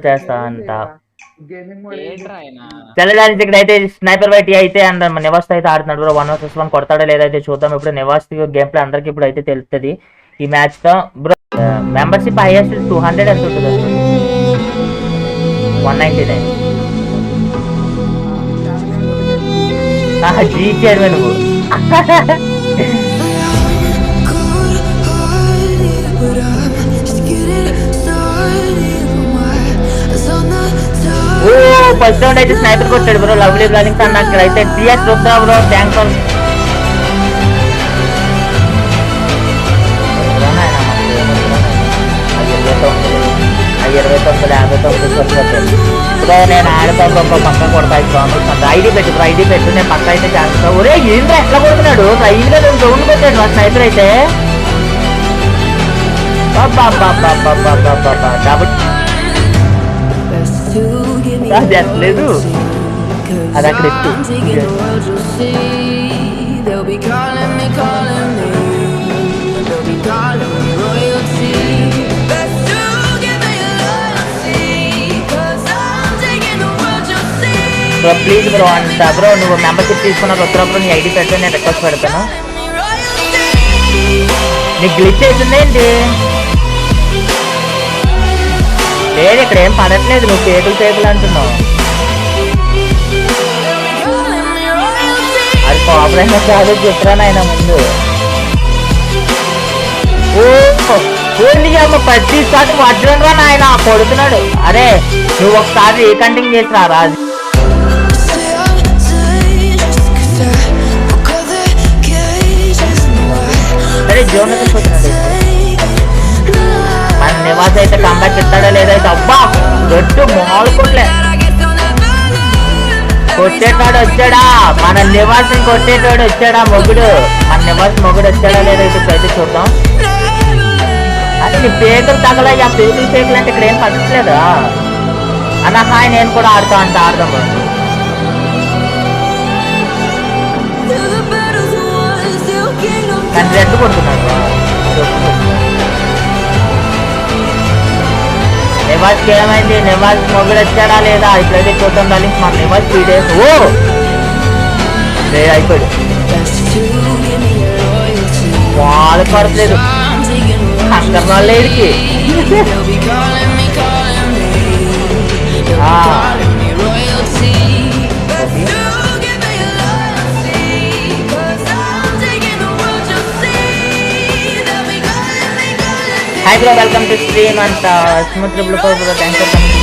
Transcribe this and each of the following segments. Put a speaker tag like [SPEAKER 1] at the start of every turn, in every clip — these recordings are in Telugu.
[SPEAKER 1] చేస్తా అంట తెల్లడానికి ఇక్కడ అయితే స్నైపర్ వైట్ అయితే అండ్ నివాస్ అయితే ఆడుతున్నాడు బ్రో. 1 కొడతాడో లేదైతే చూద్దాం. ఇప్పుడు నివాస్ గేమ్ ప్లే అందరికి ఇప్పుడు అయితే తెలుస్తుంది ఈ మ్యాచ్ తో బ్రో. మెంబర్షిప్ హైయెస్ట్ 200 ఎంత ఉంటుంది? 199. జీ చేయడమే నువ్వు. ఫస్ట్ రౌండ్ అయితే స్నైపర్ కొట్టాడు బ్రో. లవ్లీ బ్లానింగ్స్ అన్న అక్కడ అయితే టీఎస్ చూద్దాం బ్రో. Thanks for 29 bro. నేను ఆడతాను ఒక పక్క కొడతాయి ఐడి పెట్టు బ్రో. ఐడి పెట్టు, నేను పక్క అయితే చేస్తాను. ఒరే ఏంద్రా ఎట్లా కొడుతున్నాడు? ఐదులో 2 రౌండ్ కొట్టాడు మా స్నైపర్ అయితే. డబుల్ అది ఎట్లేదు, అది అక్కడ ఎత్తు. బ్రో ప్లీజ్ బ్రో అంట బ్రో. నువ్వు మెంబర్షిప్ తీసుకున్న వచ్చినప్పుడు నీ ఐడి పెట్టు, నేను రిక్వెస్ట్ పెడతాను. నీకు గ్లిచ్ అవుతుంది ఏంటి? లేదు ఇక్కడ ఏం పడట్లేదు. నువ్వు పేకులు అంటున్నావు. అది ప్రాబ్లమ్ కాదు చెప్పరాను ఆయన ముందు. అమ్మ ప్రతిసారి వడ్రంగా ఆయన కొడుతున్నాడు. అరే నువ్వు ఒకసారి రీకంటింగ్ చేసి రారా. అరే జోన్ మన నివాస్ అయితే కంబ్యాక్ ఇస్తాడో లేదైతే. అబ్బా గట్టు మాలుకోలే కొట్టేటాడు వచ్చాడా? మన నివాస్ కొట్టేటాడు వచ్చాడా? మొగుడు మన నివాస్ మొగుడు వచ్చాడా లేదైతే అయితే చూద్దాం. అదే నీ పేకలు తగలయ్యా. పేకలు అంటే ఇక్కడ ఏం పట్టట్లేదా అన్న? హాయ్ నేను కూడా ఆడతా అంట. ఆడదాం కానీ రెడ్ కొడుతున్నాడు. నివాస్కి ఏమైంది? నివాస్ మొగుడు వచ్చాడా లేదా ఇప్పుడైతే చూద్దాం. దాన్ని మన నివాస్ 3 days అయిపోయాడు. వాళ్ళు పడట్లేదు అంగన్వాళ్ళకి. Hi bro, welcome to stream అంట. Smooth triple bro, thanks for coming.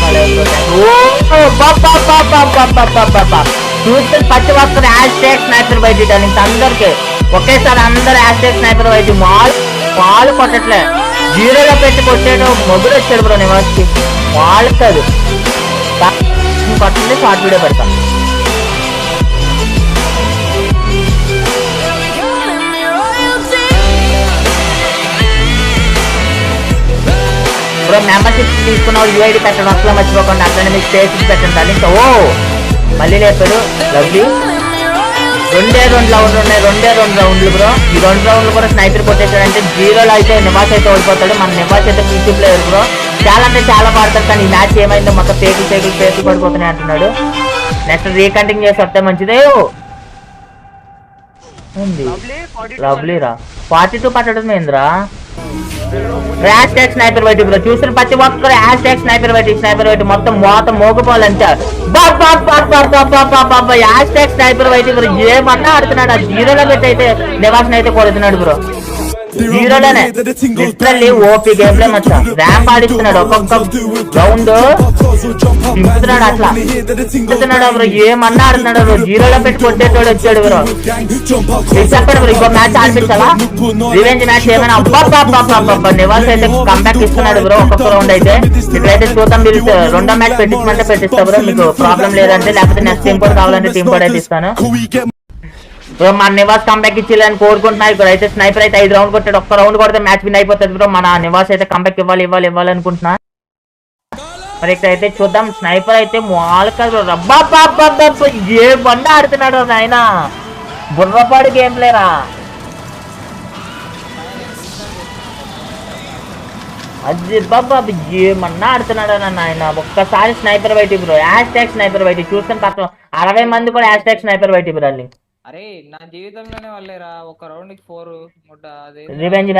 [SPEAKER 1] చూస్తే పచ్చి వస్తుంది హ్యాష్ స్నైపర్ బయట అందరికి ఒకేసారి అందరు హ్యాష్ స్నైపర్ బయట మాలు కొట్టట్లే. 0లో పెట్టి కొట్టాడు. మొగుడు వచ్చాడు బ్రో నివాస్కి. మాలు కాదు కొట్టండి. షార్ట్ వీడియో పెడతాం. బ్రో మెంబర్షిప్ తీసుకున్న యూఐడి పెట్టండి. అసలు మర్చిపోకుండా అట్లనే మీకు స్పేస్ పెట్టండి. ఇంకా మళ్ళీ లేపాడు లవ్లీ. 2 రౌండ్లు ఉన్నాయి. 2 రౌండ్లు బ్రో. ఈ 2 రౌండ్లు కూడా స్నైపర్ కొట్టేసాడంటే 0లో అయితే నివాస్ అయితే ఓడిపోతాడు. మన నివాస్ అయితే పీసీ ప్లేయర్ బ్రో. చాలా అంటే చాలా పడతాడు. కానీ ఈ మ్యాచ్ ఏమైందో మొత్తం పేకులు పడిపోతున్నాయి అంటున్నాడు. నెక్స్ట్ రీకంటింగ్ చేసి వస్తే మంచిదే. లవ్లీరా 42 పట్టడం ఏంద్రా? Hashtag sniper white bro. చూసిన ప్రతి ఒక్కరు హ్యాష్ ట్యాగ్ స్నైపర్ వైట్ మొత్తం మోగపోవాలంటే hashtag sniper white bro. ఏమన్నా ఆడుతున్నాడు. ఆ 0లో పెట్టి అయితే నివాసన అయితే కొడుతున్నాడు బ్రో. జీరోలోనే లిటరల్లీ ఓపీ గేమ్ ప్లే మచ్చా. ర్యాంప్ ఆడిస్తున్నాడు, ఒక్కొక్క రౌండ్ దింపుతున్నాడు, అట్లా దింపుతున్నాడు బ్రో. ఏమన్నా ఆడుతున్నాడు బ్రో, జీరోలో పెట్టి కొట్టేటోడు వచ్చాడు బ్రో. చెప్పండి బ్రో, ఇంకో మ్యాచ్ ఆడిపించాలా, రివెంజ్ మ్యాచ్ ఏమైనా? అబ్బా నివాస్ అయితే కంబ్యాక్ ఇస్తున్నాడు బ్రో ఒక్కొక్క రౌండ్ అయితే. ఇక్కడైతే చూద్దాం, మీరు రెండో మ్యాచ్ పెట్టించమంటే పెట్టిస్తా బ్రో, మీకు ప్రాబ్లం లేదంటే. లేకపోతే నెక్స్ట్ టీం కోడ్ కావాలంటే టీం కోడ్ అయితే ఇస్తాను బ్రో. మన నివాస్ కంబ్యాక్ ఇచ్చేయాలని కోరుకుంటున్నా. ఇక్కడ అయితే స్నైపర్ అయితే 5 రౌండ్ కొట్టాడు, ఒక్క రౌండ్ కొడితే మ్యాచ్ విన్ అయిపోతుంది బ్రో. మన నివాస్ అయితే కంబ్యాక్ ఇవ్వాలి అనుకుంటున్నా. మరి ఇక్కడ అయితే చూద్దాం, స్నైపర్ అయితే మాల్ కాదు రబ్బా. ఏ బండ ఆడుతున్నాడు ఆయన, బుర్రపాడు గేమ్ ప్లేరా. అది బాబా ఏమన్నా ఆడుతున్నాడు అన్న ఆయన. ఒక్కసారి స్నైపర్ బయట బ్రో, హ్యాష్ ట్యాగ్ స్నైపర్ బయట చూస్తాను కష్టం. 60 మంది కూడా హ్యాష్ ట్యాగ్ స్నైపర్ బయట బ్రో.
[SPEAKER 2] అరే నా జీవితంలోనే వాళ్ళేరా, ఒక రౌండ్ కి 4 ముడ్డ.
[SPEAKER 1] రివెంజ్